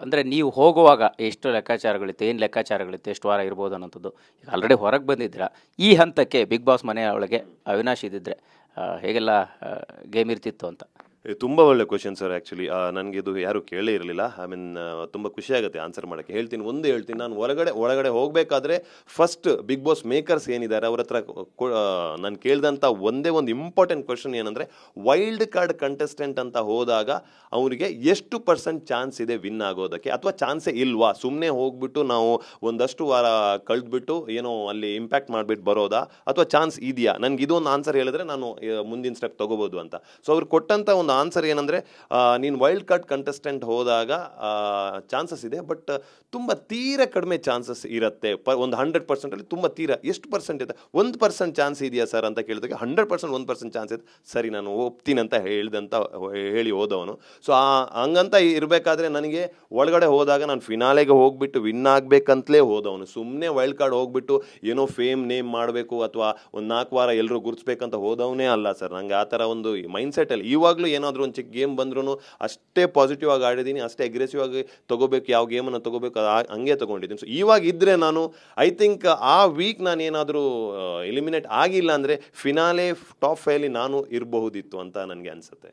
ಅಂದರೆ ನೀವು ಹೋಗುವಾಗ ಎಷ್ಟು ಲೆಕ್ಕಾಚಾರಗಳಿತ್ತು, ಏನು ಲೆಕ್ಕಾಚಾರಗಳಿತ್ತು, ಎಷ್ಟು ವಾರ ಇರ್ಬೋದು ಅನ್ನೋಂಥದ್ದು. ಈಗ ಆಲ್ರೆಡಿ ಹೊರಗೆ ಬಂದಿದ್ದೀರಾ, ಈ ಹಂತಕ್ಕೆ ಬಿಗ್ ಬಾಸ್ ಮನೆಯ ಒಳಗೆ ಅವಿನಾಶ್ ಇದ್ದಿದ್ರೆ ಹೇಗೆಲ್ಲ ಗೇಮ್ ಇರ್ತಿತ್ತು ಅಂತ. ತುಂಬ ಒಳ್ಳೆ ಕ್ವಶನ್ ಸರ್. ಆ್ಯಕ್ಚುಲಿ ನನಗೆ ಇದು ಯಾರು ಕೇಳೇ ಇರಲಿಲ್ಲ. ಐ ಮೀನ್ ತುಂಬ ಖುಷಿ ಆಗುತ್ತೆ ಆನ್ಸರ್ ಮಾಡೋಕ್ಕೆ. ಹೇಳ್ತೀನಿ, ನಾನು ಒಳಗಡೆ ಹೋಗಬೇಕಾದ್ರೆ ಫಸ್ಟ್ ಬಿಗ್ ಬಾಸ್ ಮೇಕರ್ಸ್ ಏನಿದ್ದಾರೆ ಅವ್ರ ಹತ್ರ ನಾನು ಕೇಳಿದಂಥ ಒಂದೇ ಒಂದು ಇಂಪಾರ್ಟೆಂಟ್ ಕ್ವಶನ್ ಏನಂದರೆ, ವೈಲ್ಡ್ ಕಾರ್ಡ್ ಕಂಟೆಸ್ಟೆಂಟ್ ಅಂತ ಹೋದಾಗ ಅವರಿಗೆ ಎಷ್ಟು % ಚಾನ್ಸ್ ಇದೆ ವಿನ್ ಆಗೋದಕ್ಕೆ, ಅಥವಾ ಚಾನ್ಸೇ ಇಲ್ವಾ, ಸುಮ್ಮನೆ ಹೋಗ್ಬಿಟ್ಟು ನಾವು ಒಂದಷ್ಟು ವಾರ ಕಳೆದ್ಬಿಟ್ಟು ಏನೋ ಅಲ್ಲಿ ಇಂಪ್ಯಾಕ್ಟ್ ಮಾಡಿಬಿಟ್ಟು ಬರೋದಾ, ಅಥವಾ ಚಾನ್ಸ್ ಇದೆಯಾ, ನನಗೆ ಇದೊಂದು ಆನ್ಸರ್ ಹೇಳಿದ್ರೆ ನಾನು ಮುಂದಿನ ಸ್ಟೆಪ್ ತೊಗೋಬೋದು ಅಂತ. ಸೊ ಅವ್ರು ಕೊಟ್ಟಂಥ ಒಂದು ಆನ್ಸರ್ ಏನಂದರೆ, ನೀನು ವೈಲ್ಡ್ ಕಾರ್ಡ್ ಕಂಟೆಸ್ಟೆಂಟ್ ಹೋದಾಗ ಚಾನ್ಸಸ್ ಇದೆ, ಬಟ್ ತುಂಬ ತೀರ ಕಡಿಮೆ ಚಾನ್ಸಸ್ ಇರುತ್ತೆ. ಒಂದು 100%ಅಲ್ಲಿ ತುಂಬ ತೀರ ಎಷ್ಟು % ಇದೆ, 1% ಚಾನ್ಸ್ ಇದೆಯಾ ಸರ್ ಅಂತ ಕೇಳಿದಾಗ 100% 1% ಚಾನ್ಸ್ ಇದೆ, ಸರಿ ನಾನು ಒಪ್ತೀನಿ ಅಂತ ಹೇಳಿ ಹೋದವನು. ಸೊ ಹಂಗಂತ ಇರಬೇಕಾದ್ರೆ ನನಗೆ ಒಳಗಡೆ ಹೋದಾಗ ನಾನು ಫಿನಾಲೆಗೆ ಹೋಗ್ಬಿಟ್ಟು ವಿನ್ ಆಗಬೇಕಂತಲೇ ಹೋದವನು. ಸುಮ್ಮನೆ ವೈಲ್ಡ್ ಕಾರ್ಡ್ ಹೋಗ್ಬಿಟ್ಟು ಏನೋ ಫೇಮ್ ನೇಮ್ ಮಾಡಬೇಕು ಅಥವಾ ಒಂದು 4 ವಾರ ಎಲ್ಲರೂ ಗುರುತಿಸ್ಬೇಕಂತ ಹೋದವನೇ ಅಲ್ಲ ಸರ್. ನನಗೆ ಆ ಥರ ಒಂದು ಮೈಂಡ್ಸೆಟ್ಟಲ್ಲಿ ಇವಾಗಲೂ ಏನಾದರೂ ಒಂದು ಚಿಕ್ಕ ಗೇಮ್ ಬಂದ್ರೂ ಅಷ್ಟೇ ಪಾಸಿಟಿವ್ ಆಗಿ ಆಡಿದ್ದೀನಿ, ಅಷ್ಟೇ ಅಗ್ರೆಸಿವ್ ಆಗಿ ತೊಗೋಬೇಕು, ಯಾವ ಗೇಮನ್ನು ತೊಗೋಬೇಕು ಹಂಗೆ ತೊಗೊಂಡಿದ್ದೀನಿ. ಸೊ ಇವಾಗ ಇದ್ದರೆ ನಾನು ಐ ಥಿಂಕ್ ಆ ವೀಕ್ ನಾನು ಏನಾದರೂ ಎಲಿಮಿನೇಟ್ ಆಗಿಲ್ಲ ಅಂದರೆ ಫಿನಾಲೆ ಟಾಪ್ 5 ನಾನು ಇರಬಹುದಿತ್ತು ಅಂತ ನನಗೆ ಅನಿಸುತ್ತೆ.